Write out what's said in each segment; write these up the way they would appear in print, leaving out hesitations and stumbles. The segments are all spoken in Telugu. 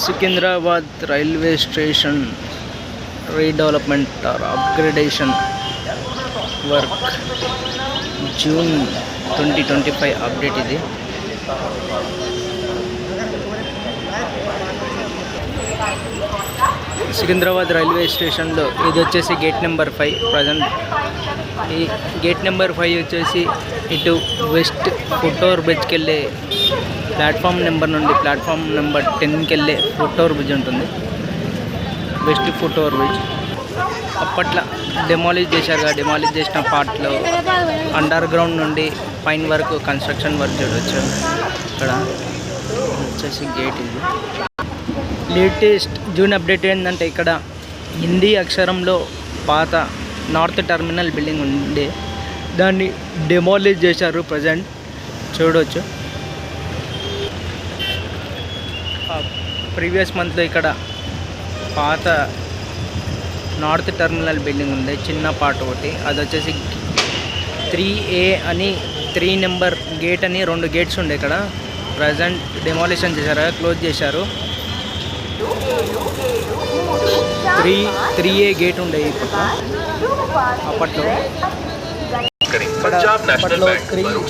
Secunderabad railway station redevelopment or upgradation work June 2025 update ఇది. సికింద్రాబాద్ రైల్వే స్టేషన్లో ఇది వచ్చేసి గేట్ నెంబర్ 5 ప్రజెంట్. ఈ గేట్ నెంబర్ 5 వచ్చేసి ఇటు వెస్ట్ ఫుట్ ఓవర్ బ్రిడ్జ్కి వెళ్ళే ప్లాట్ఫామ్ నెంబర్ నుండి ప్లాట్ఫామ్ నెంబర్ 10కి వెళ్ళే ఫుట్ ఓవర్ బ్రిడ్జ్ ఉంటుంది. వెస్ట్ ఫుట్ ఓవర్ బ్రిడ్జ్ అప్పట్లో డెమాలిష్ చేశారు. డెమాలిష్ చేసిన పార్ట్లో అండర్ గ్రౌండ్ నుండి పైన వరకు కన్స్ట్రక్షన్ వర్క్ చూడవచ్చు. ఇక్కడ వచ్చేసి గేట్ ఇది. లేటెస్ట్ జూన్ అప్డేట్ ఏంటంటే ఇక్కడ హిందీ అక్షరంలో పాత నార్త్ టర్మినల్ బిల్డింగ్ ఉండే దాన్ని డెమాలిష్ చేశారు. ప్రజెంట్ చూడవచ్చు. ప్రీవియస్ మంత్లో ఇక్కడ పాత నార్త్ టర్మినల్ బిల్డింగ్ ఉంది, చిన్న పార్ట్ ఒకటి. అది వచ్చేసి 3A అని 3 నెంబర్ గేట్ అని 2 గేట్స్ ఉండే. ఇక్కడ ప్రజెంట్ డెమాలిషన్ చేశారు, క్లోజ్ చేశారు. 3A గేట్ ఉండే అప్పట్లో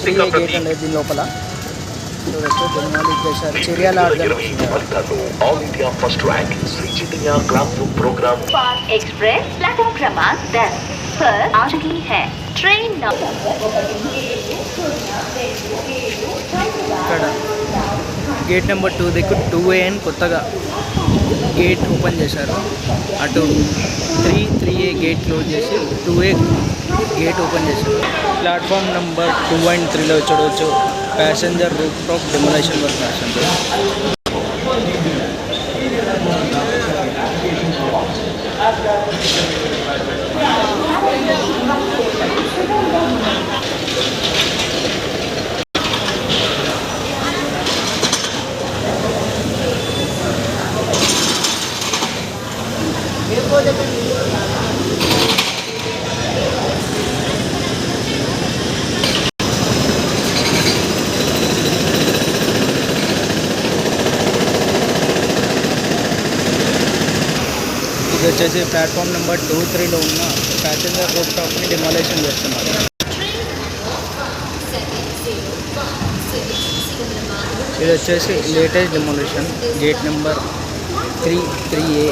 3A గేట్ ఉండే. దీని లోపల చర్యల all India first rank Sri Chaitanya classroom programme express platform क्रमांक 10 पर आ चुकी है ट्रेन ఇక్కడ గేట్ నెంబర్ 2 దగ్గర 2A అని కొత్తగా గేట్ ఓపెన్ చేశారు. అటు 3A గేట్ క్లోజ్ చేసి 2A గేట్ ఓపెన్ చేశారు. ప్లాట్ఫామ్ నెంబర్ 2 and 3లో చూడవచ్చు passenger roof top demolition work రాసింది. ఇది వచ్చేసి ప్లాట్ఫామ్ నెంబర్ 2, 3లో ఉన్న ప్యాసింజర్ రూఫ్ టాప్ని డిమాలేషన్ చేస్తున్నారు. ఇది వచ్చేసి latest demolition gate number 3A.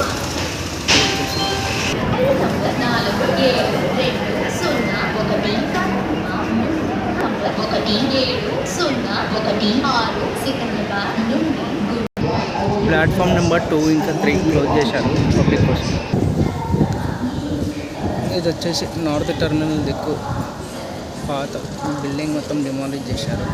Platform number 2 ఇంకా 3 క్లోజ్ చేశారు పబ్లిక్ కోసం. ఇది వచ్చేసి నార్త్ టర్మినల్ దిక్కు పాత బిల్డింగ్ మొత్తం డిమాలిష్ చేశారు.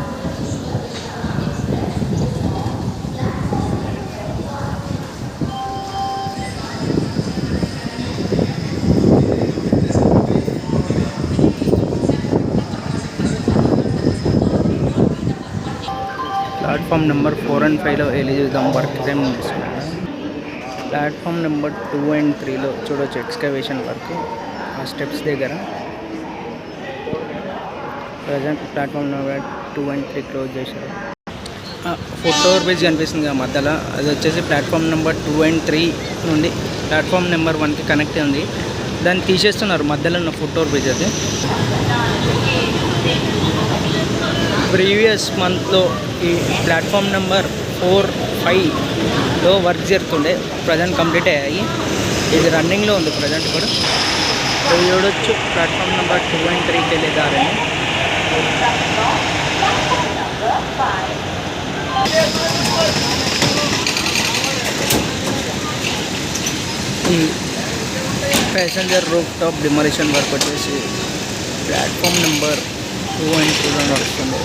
ప్లాట్ఫామ్ నెంబర్ 4 and 5లో వెళ్ళి చూద్దాం వర్క్ ఏం చేస్తున్నారు. ప్లాట్ఫామ్ నెంబర్ 2 and 3లో చూడవచ్చు ఎక్స్కవేషన్ వర్క్ ఆ స్టెప్స్ దగ్గర. Present platform number 2 and 3 close చేశారు. ఫుట్ ఓవర్ బ్రిడ్జ్ కనిపిస్తుంది కదా మధ్యలో, అది వచ్చేసి ప్లాట్ఫామ్ నెంబర్ 2 and 3 నుండి ప్లాట్ఫామ్ నెంబర్ 1కి కనెక్ట్ ఉంది. దాన్ని తీసేస్తున్నారు మధ్యలో ఉన్న ఫుట్ ఓవర్ బ్రిడ్జ్. అది ప్రీవియస్ మంత్లో ఈ ప్లాట్ఫామ్ నెంబర్ 4, 5లో వర్క్ జరుగుతుండే. ప్రజెంట్ కంప్లీట్ అయ్యాయి. ఇది రన్నింగ్లో ఉంది ప్రజెంట్ కూడా. చూడొచ్చు ప్లాట్ఫామ్ నెంబర్ 2 and 3కి వెళ్ళే దారిని. ఈ passenger roof top demolition work వచ్చేసి ప్లాట్ఫామ్ నెంబర్ 2 and 3లో నడుస్తుంది.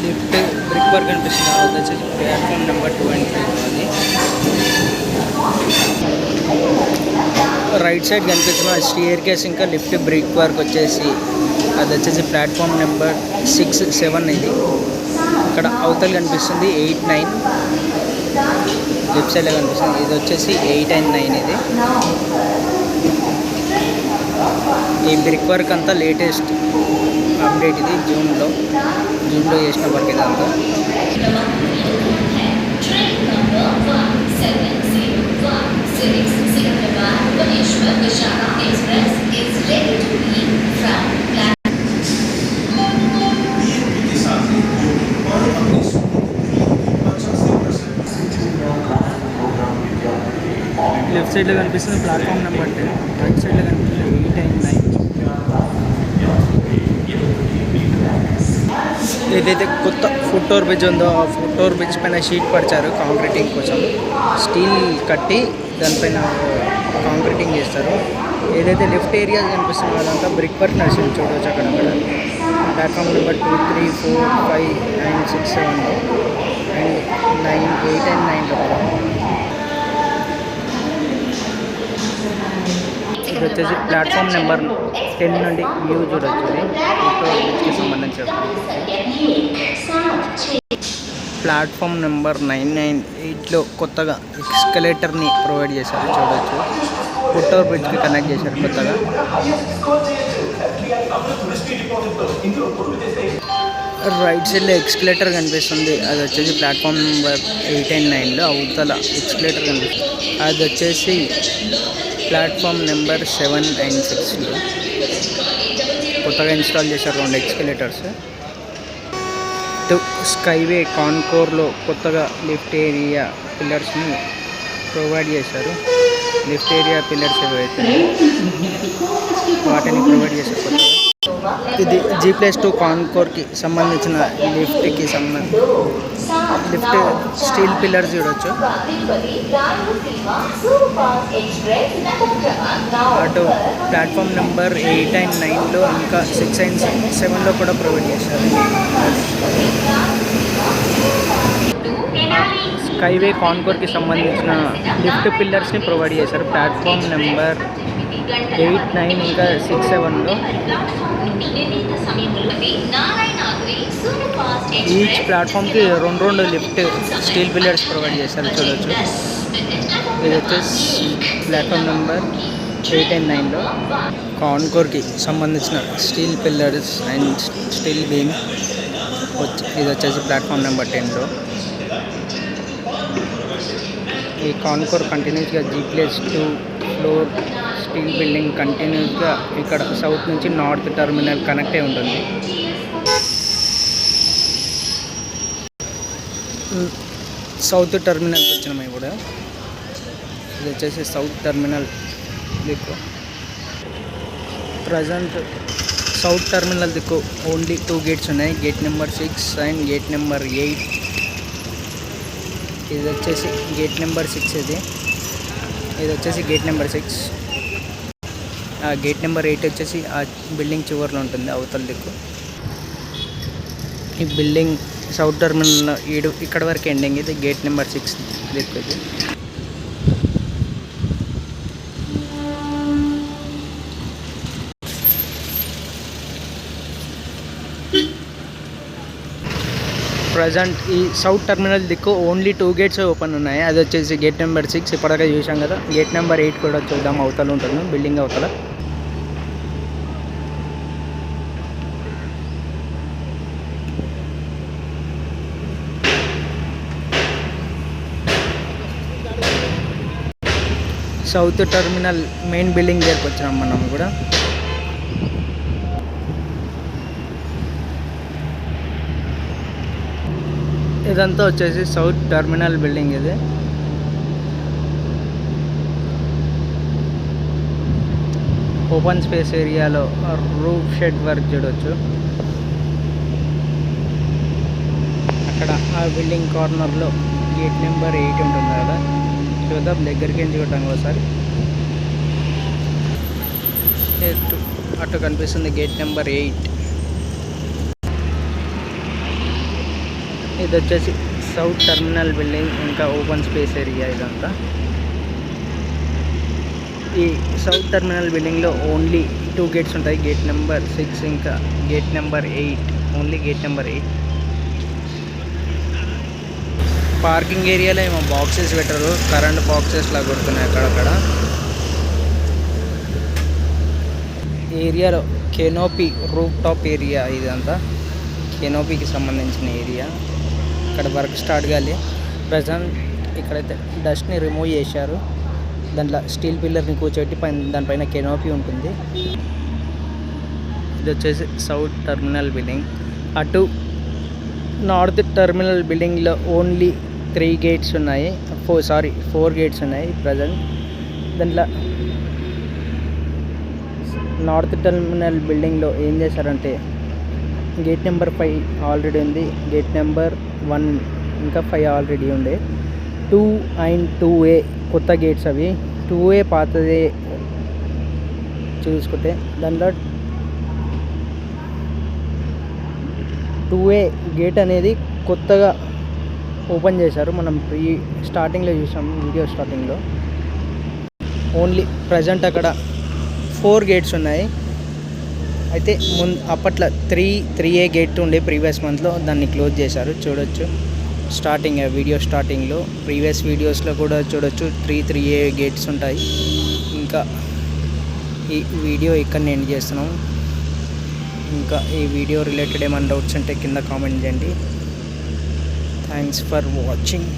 లిఫ్ట్ బ్రిక్ వర్క్ కనిపిస్తుంది, అది వచ్చేసి ప్లాట్ఫామ్ నెంబర్ 2 అండ్ 3 అది. రైట్ సైడ్ కనిపిస్తున్న స్టియర్ కేస్ ఇంకా లిఫ్ట్ బ్రిక్ వర్క్ వచ్చేసి అది వచ్చేసి ప్లాట్ఫామ్ నెంబర్ 6, 7 ఇది. ఇక్కడ అవతల కనిపిస్తుంది 8, 9 లెఫ్ట్ సైడ్లో కనిపిస్తుంది. ఇది వచ్చేసి 8 అండ్ 9 ఇది. ఈ బ్రిక్ వర్క్ అంతా లేటెస్ట్ అప్డేట్ ఇది, జూన్లో చేసిన వర్క్ ఇదంతా. లెఫ్ట్ సైడ్లో కనిపిస్తుంది ప్లాట్ఫామ్ నెంబర్ 10, రైట్ సైడ్లో కనిపిస్తుంది 8 అండ్ 9. ఏదైతే కొత్త ఫుట్ ఓవర్ బ్రిడ్జ్ ఉందో ఆ ఫుట్ ఓవర్ బ్రిడ్జ్ పైన షీట్ పరిచారు కాంక్రీటింగ్ కోసం. స్టీల్ కట్టి దానిపైన కాంక్రీటింగ్ చేస్తారు. ఏదైతే లెఫ్ట్ ఏరియా కనిపిస్తుందో అదంతా బ్రిక్ వర్క్ నడిచింది, చూడవచ్చు అక్కడ. ప్లాట్ఫామ్ నెంబర్ 2, 3, 4, 5, 9, 6, 7 అండ్ 9, 8 అండ్ 9లో. ఇది వచ్చేసి ప్లాట్ఫామ్ నెంబర్ 10 నుండి వ్యూ చూడొచ్చు. బ్రిడ్జ్కి సంబంధించి ప్లాట్ఫామ్ నెంబర్ 9, 9, 8లో కొత్తగా ఎక్స్కలేటర్ని ప్రొవైడ్ చేశారు, చూడొచ్చు. ఫుట్ ఓవర్ బ్రిడ్జ్కి కనెక్ట్ చేశారు కొత్తగా. రైట్ సైడ్లో ఎక్స్కలేటర్ కనిపిస్తుంది, అది వచ్చేసి ప్లాట్ఫామ్ నెంబర్ 8 అండ్ 9లో అవతల ఎక్స్కలేటర్ కనిపిస్తుంది. అది వచ్చేసి ప్లాట్ఫామ్ నెంబర్ 7 అండ్ 6లో కొత్తగా ఇన్స్టాల్ చేశారు 2 ఎక్స్కలేటర్స్. స్కైవే కాన్కోర్లో కొత్తగా లిఫ్ట్ ఏరియా పిల్లర్స్ని ప్రొవైడ్ చేశారు. లిఫ్ట్ ఏరియా పిల్లర్స్ ఏవైతే వాటిని ప్రొవైడ్ చేశారు కొత్తగా. ఇది G+2 కాన్కోర్కి సంబంధించిన లిఫ్ట్ స్టీల్ పిల్లర్స్ చూడవచ్చు. అటు ప్లాట్ఫామ్ నెంబర్ 8 అండ్ 9లో ఇంకా 6 అండ్ 7లో కూడా ప్రొవైడ్ చేశారు. స్కైవే కాన్కోర్కి సంబంధించిన లిఫ్ట్ పిల్లర్స్ని ప్రొవైడ్ చేశారు ప్లాట్ఫామ్ నెంబర్ 8, 9 ఇంకా 6, 7లో. ఈచ్ ప్లాట్ఫామ్కి 2 లిఫ్ట్ స్టీల్ పిల్లర్స్ ప్రొవైడ్ చేశారు, చూడవచ్చు. ఇది వచ్చేసి ప్లాట్ఫామ్ నెంబర్ 8 అండ్ 9లో కాన్కోర్కి సంబంధించిన steel pillars and steel beam. ఇది వచ్చేసి ప్లాట్ఫామ్ నెంబర్ 10లో. ఈ కాన్కోర్ కంటిన్యూస్గా G+2 ఫ్లోర్ స్టీల్ బిల్డింగ్ కంటిన్యూస్గా ఇక్కడ సౌత్ నుంచి నార్త్ టర్మినల్ కనెక్ట్ అయి ఉంటుంది. సౌత్ టర్మినల్కి వచ్చినాము కూడా. ఇది వచ్చేసి సౌత్ టర్మినల్ దిక్కు. ప్రజెంట్ సౌత్ టర్మినల్ దిక్కు ఓన్లీ 2 గేట్స్ ఉన్నాయి, gate number 6 and gate number 8. ఇది వచ్చేసి గేట్ నెంబర్ 6 ఇది వచ్చేసి గేట్ నెంబర్ 6. ఆ గేట్ నెంబర్ 8 వచ్చేసి ఆ బిల్డింగ్ చివరిలో ఉంటుంది అవతల దిక్కు. ఈ బిల్డింగ్ సౌత్ టర్మినల్ ఇక్కడ వరకు ఎండింగ్. ఇది గేట్ నెంబర్ 6 దిక్కు. ఇది ప్రజెంట్ ఈ సౌత్ టర్మినల్ దిక్కు ఓన్లీ 2 గేట్స్ ఓపెన్ ఉన్నాయి. అది వచ్చేసి గేట్ నెంబర్ 6 ఇప్పటిదాకా చూసాం కదా. గేట్ నెంబర్ 8 కూడా చూద్దాం, అవతల ఉంటుంది బిల్డింగ్ అవతల. సౌత్ టర్మినల్ మెయిన్ బిల్డింగ్ దగ్గరికి వచ్చినాం మనం కూడా. ఇదంతా వచ్చేసి సౌత్ టర్మినల్ బిల్డింగ్. ఇది ఓపెన్ స్పేస్ ఏరియాలో రూఫ్ షెడ్ వర్క్ చూడవచ్చు. అక్కడ ఆ బిల్డింగ్ కార్నర్లో గేట్ నెంబర్ 8 ఉంటుంది కదా, చూద్దాం దగ్గరికి ఎంచుకుంటాం ఒకసారి. అటు కనిపిస్తుంది గేట్ నెంబర్ 8. ఇది వచ్చేసి సౌత్ టర్మినల్ బిల్డింగ్, ఇంకా ఓపెన్ స్పేస్ ఏరియా ఇదంతా. ఈ సౌత్ టర్మినల్ బిల్డింగ్లో ఓన్లీ 2 గేట్స్ ఉంటాయి, గేట్ నెంబర్ 6 ఇంకా gate number 8. Only gate number 8. Parking ఏరియాలో ఏమో బాక్సెస్ పెట్టరు, కరెంట్ బాక్సెస్ లా కొడుతున్నాయి అక్కడక్కడ. ఏరియాలో కెనోపీ రూఫ్ టాప్ ఏరియా ఇదంతా, కెనోపీకి సంబంధించిన ఏరియా. ఇక్కడ వర్క్ స్టార్ట్ కాలే ప్రజెంట్. ఇక్కడైతే డస్ట్ని రిమూవ్ చేశారు, దాంట్లో స్టీల్ పిల్లర్ని కూర్చోబెట్టి దానిపైన కెనోపీ ఉంటుంది. ఇది వచ్చేసి సౌత్ టర్మినల్ బిల్డింగ్. అటు నార్త్ టర్మినల్ బిల్డింగ్లో ఓన్లీ 3 గేట్స్ ఉన్నాయి, 4 గేట్స్ ఉన్నాయి ప్రజెంట్. దాంట్లో నార్త్ టర్మినల్ బిల్డింగ్లో ఏం చేశారంటే గేట్ నెంబర్ 5 ఆల్రెడీ ఉంది, గేట్ నెంబర్ 1 ఇంకా 5 ఆల్రెడీ ఉండే. 2 అండ్ 2A కొత్త గేట్స్ అవి. 2A పాతదే చూసుకుంటే దాంట్లో 2A గేట్ అనేది కొత్తగా ఓపెన్ చేశారు. మనం స్టార్టింగ్లో చూసాం, వీడియో స్టార్టింగ్లో. ఓన్లీ ప్రజెంట్ అక్కడ 4 గేట్స్ ఉన్నాయి. అయితే అప్పట్లో 3A గేట్ ఉండే ప్రీవియస్ మంత్లో, దాన్ని క్లోజ్ చేశారు. చూడొచ్చు స్టార్టింగ్ వీడియో స్టార్టింగ్లో, ప్రీవియస్ వీడియోస్లో కూడా చూడొచ్చు 3A గేట్స్ ఉంటాయి. ఇంకా ఈ వీడియో ఇక్కడ ఎండ్ చేస్తున్నాం. ఇంకా ఈ వీడియో రిలేటెడ్ ఏమైనా డౌట్స్ ఉంటే కింద కామెంట్ చేయండి. Thanks for watching.